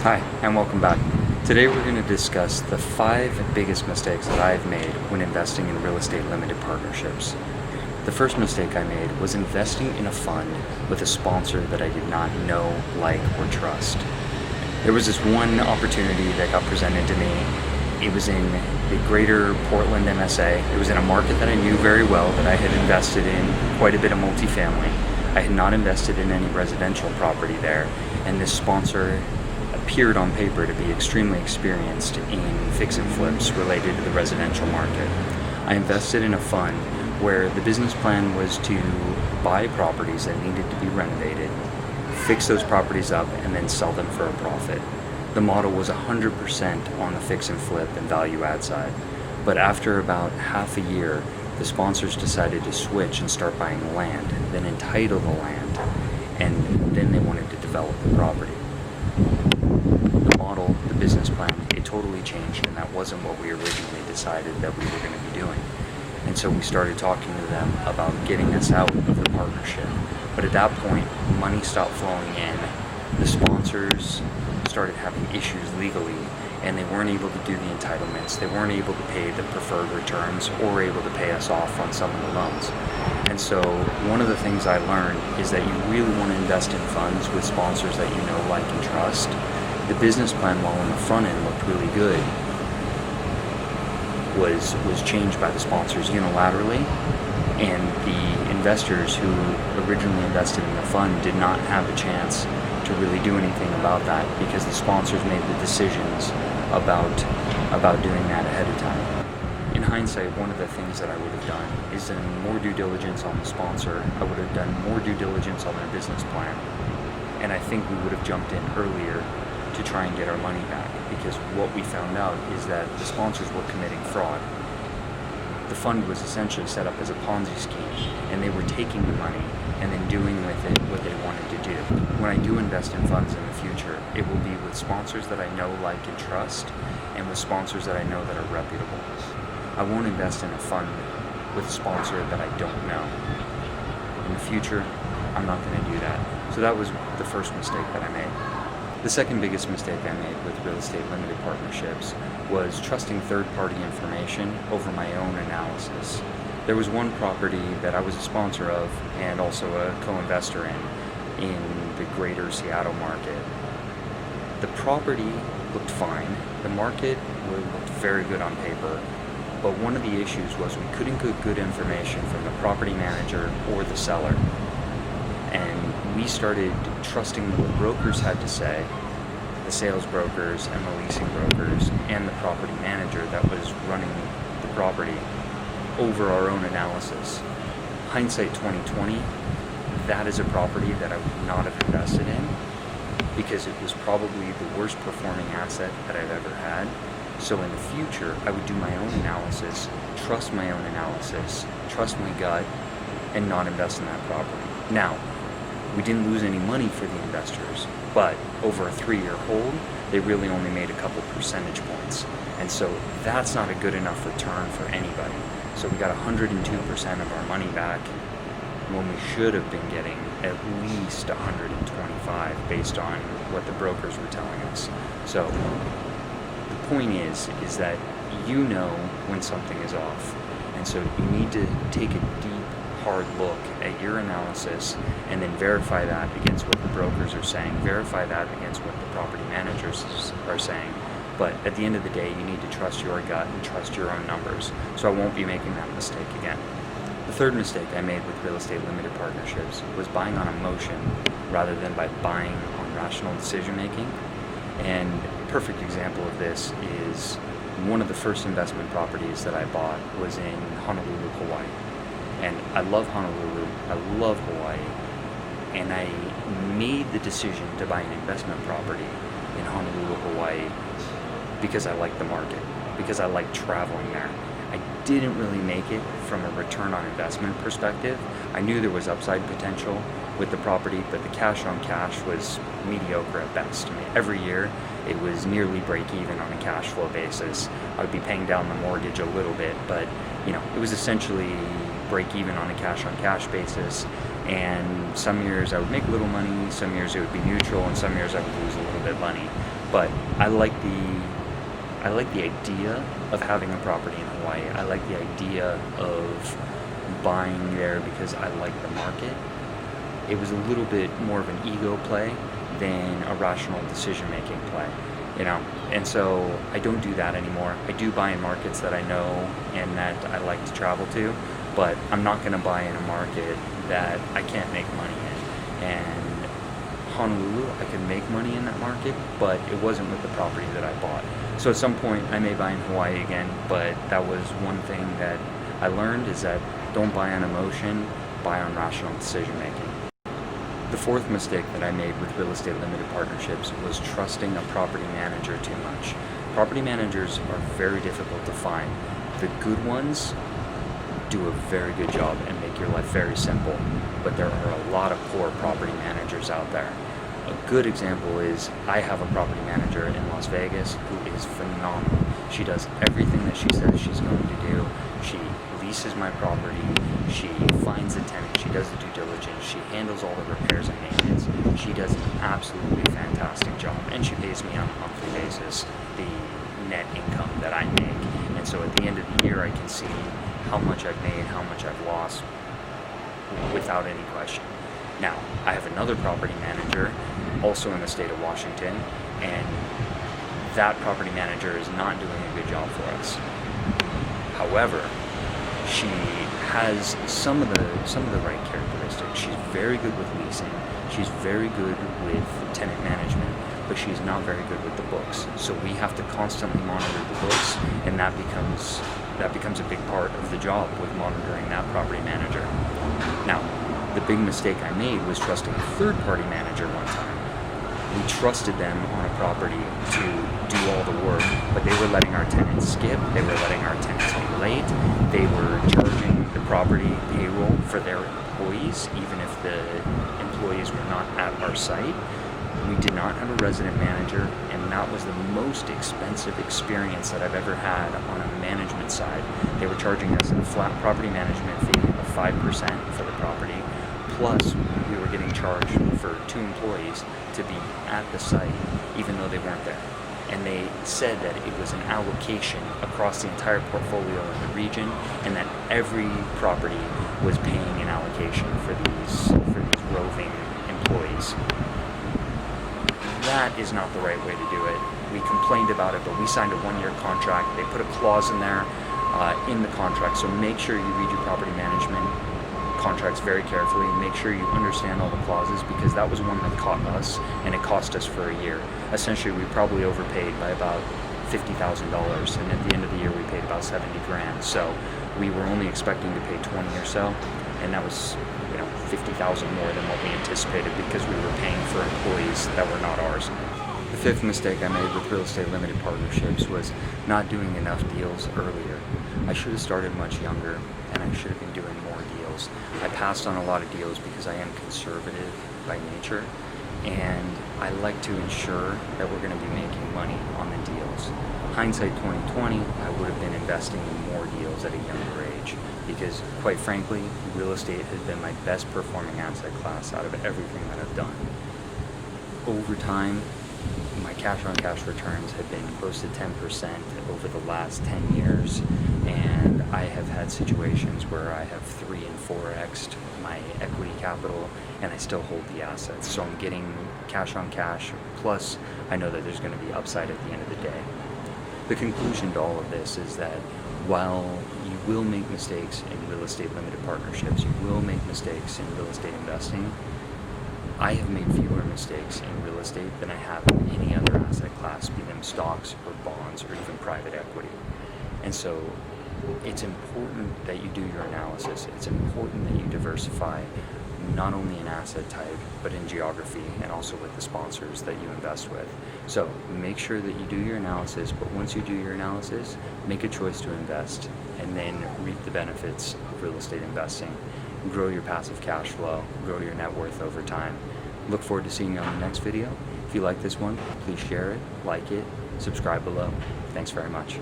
Hi, and welcome back. Today we're going to discuss the 5 biggest mistakes that I've made when investing in real estate limited partnerships. The first mistake I made was investing in a fund with a sponsor that I did not know, like, or trust. There was this one opportunity that got presented to me. It was in the greater Portland MSA. It was in a market that I knew very well, that I had invested in quite a bit of multifamily. I had not invested in any residential property there, and this sponsor appeared on paper to be extremely experienced in fix and flips related to the residential market. I invested in a fund where the business plan was to buy properties that needed to be renovated, fix those properties up, and then sell them for a profit. The model was 100% on the fix and flip and value add side. But after about half a year, the sponsors decided to switch and start buying land, then entitle the land, and then they wanted to develop the property. The business plan, it totally changed, and that wasn't what we originally decided that we were going to be doing. And so we started talking to them about getting us out of the partnership. But at that point, money stopped flowing in. The sponsors started having issues legally, and they weren't able to do the entitlements. They weren't able to pay the preferred returns or able to pay us off on some of the loans. And so one of the things I learned is that you really want to invest in funds with sponsors that you know, like, and trust. The business plan, while on the front end looked really good, was changed by the sponsors unilaterally, and the investors who originally invested in the fund did not have a chance to really do anything about that because the sponsors made the decisions about doing that ahead of time. In hindsight, one of the things that I would have done is done more due diligence on the sponsor. I would have done more due diligence on their business plan, and I think we would have jumped in earlier to try and get our money back, because what we found out is that the sponsors were committing fraud. The fund was essentially set up as a Ponzi scheme, and they were taking the money and then doing with it what they wanted to do. When I do invest in funds in the future, it will be with sponsors that I know, like, and trust, and with sponsors that I know that are reputable. I won't invest in a fund with a sponsor that I don't know. In the future, I'm not going to do that. So that was the first mistake that I made. The second biggest mistake I made with real estate limited partnerships was trusting third-party information over my own analysis. There was one property that I was a sponsor of and also a co-investor in the greater Seattle market. The property looked fine. The market looked very good on paper. But one of the issues was we couldn't get good information from the property manager or the seller. And we started trusting what brokers had to say, the sales brokers and the leasing brokers and the property manager that was running the property over our own analysis. Hindsight 2020, that is a property that I would not have invested in because it was probably the worst performing asset that I've ever had. So in the future, I would do my own analysis, trust my own analysis, trust my gut, and not invest in that property. Now, we didn't lose any money for the investors, but over a 3-year hold, they really only made a couple percentage points. And so that's not a good enough return for anybody. So we got 102% of our money back when we should have been getting at least 125 based on what the brokers were telling us. So the point is that you know when something is off. And so you need to take a deep, hard look at your analysis and then verify that against what the brokers are saying, verify that against what the property managers are saying. But at the end of the day, you need to trust your gut and trust your own numbers. So I won't be making that mistake again. The third mistake I made with real estate limited partnerships was buying on emotion rather than by buying on rational decision making. And a perfect example of this is one of the first investment properties that I bought was in Honolulu, Hawaii. And I love Honolulu, I love Hawaii, and I made the decision to buy an investment property in Honolulu, Hawaii because I liked the market, because I liked traveling there. I didn't really make it from a return on investment perspective. I knew there was upside potential with the property, but the cash on cash was mediocre at best. I mean, every year it was nearly break even on a cash flow basis. I would be paying down the mortgage a little bit, but it was essentially break even on a cash on cash basis. And some years I would make a little money, some years it would be neutral, and some years I would lose a little bit of money. But I like the idea of having a property in Hawaii. I like the idea of buying there because I like the market. It was a little bit more of an ego play than a rational decision-making play, you know? And so I don't do that anymore. I do buy in markets that I know and that I like to travel to, but I'm not gonna buy in a market that I can't make money in. And Honolulu, I could make money in that market, but it wasn't with the property that I bought. So at some point I may buy in Hawaii again, but that was one thing that I learned, is that don't buy on emotion, buy on rational decision making. The fourth mistake that I made with real estate limited partnerships was trusting a property manager too much. Property managers are very difficult to find. The good ones do a very good job and make your life very simple, but there are a lot of poor property managers out there. A good example is I have a property manager in Las Vegas who is phenomenal. She does everything that she says she's going to do. She leases my property, she finds the tenant, she does the due diligence, she handles all the repairs and maintenance. She does an absolutely fantastic job, and she pays me on a monthly basis the net income that I make. And so at the end of the year I can see how much I've made, how much I've lost, without any question. Now, I have another property manager also in the state of Washington, and that property manager is not doing a good job for us. However, she has some of the right characteristics. She's very good with leasing. She's very good with tenant management, but she's not very good with the books. So we have to constantly monitor the books, and that becomes a big part of the job with monitoring that property manager. Now, the big mistake I made was trusting a third-party manager one time. We trusted them on a property to do all the work, but they were letting our tenants skip, they were letting our tenants be late, they were charging the property payroll for their employees, even if the employees were not at our site. We did not have a resident manager, and that was the most expensive experience that I've ever had on a management side. They were charging us a flat property management fee of 5% for the property, plus we were getting charged for 2 employees to be at the site even though they weren't there. And they said that it was an allocation across the entire portfolio in the region, and that every property was paying an allocation for these roving employees. That is not the right way to do it. We complained about it, but we signed a 1-year contract. They put a clause in there in the contract, so make sure you read your property management contracts very carefully and make sure you understand all the clauses, because that was one that caught us, and it cost us for a year. Essentially, we probably overpaid by about $50,000, and at the end of the year we paid about 70 grand. So we were only expecting to pay 20 or so, and that was 50,000 more than what we anticipated, because we were paying for employees that were not ours. The fifth mistake I made with real estate limited partnerships was not doing enough deals earlier. I should have started much younger, and I should have been doing more deals. I passed on a lot of deals because I am conservative by nature, and I like to ensure that we're going to be making money on the deals. Hindsight 2020, I would have been investing in more deals at a younger age, because quite frankly, real estate has been my best performing asset class out of everything that I've done. Over time, my cash-on-cash returns have been close to 10% over the last 10 years, and I have had situations where I have 3 and 4x'd my equity capital, and I still hold the assets. So I'm getting cash-on-cash, plus I know that there's going to be upside at the end of the day. The conclusion to all of this is that while you will make mistakes in real estate limited partnerships, you will make mistakes in real estate investing, I have made fewer mistakes in real estate than I have in any other asset class, be them stocks or bonds or even private equity. And so it's important that you do your analysis. It's important that you diversify, not only in asset type, but in geography, and also with the sponsors that you invest with. So make sure that you do your analysis, but once you do your analysis, make a choice to invest, and then reap the benefits of real estate investing. Grow your passive cash flow, grow your net worth over time. Look forward to seeing you on the next video. If you like this one, please share it, like it, subscribe below. Thanks very much.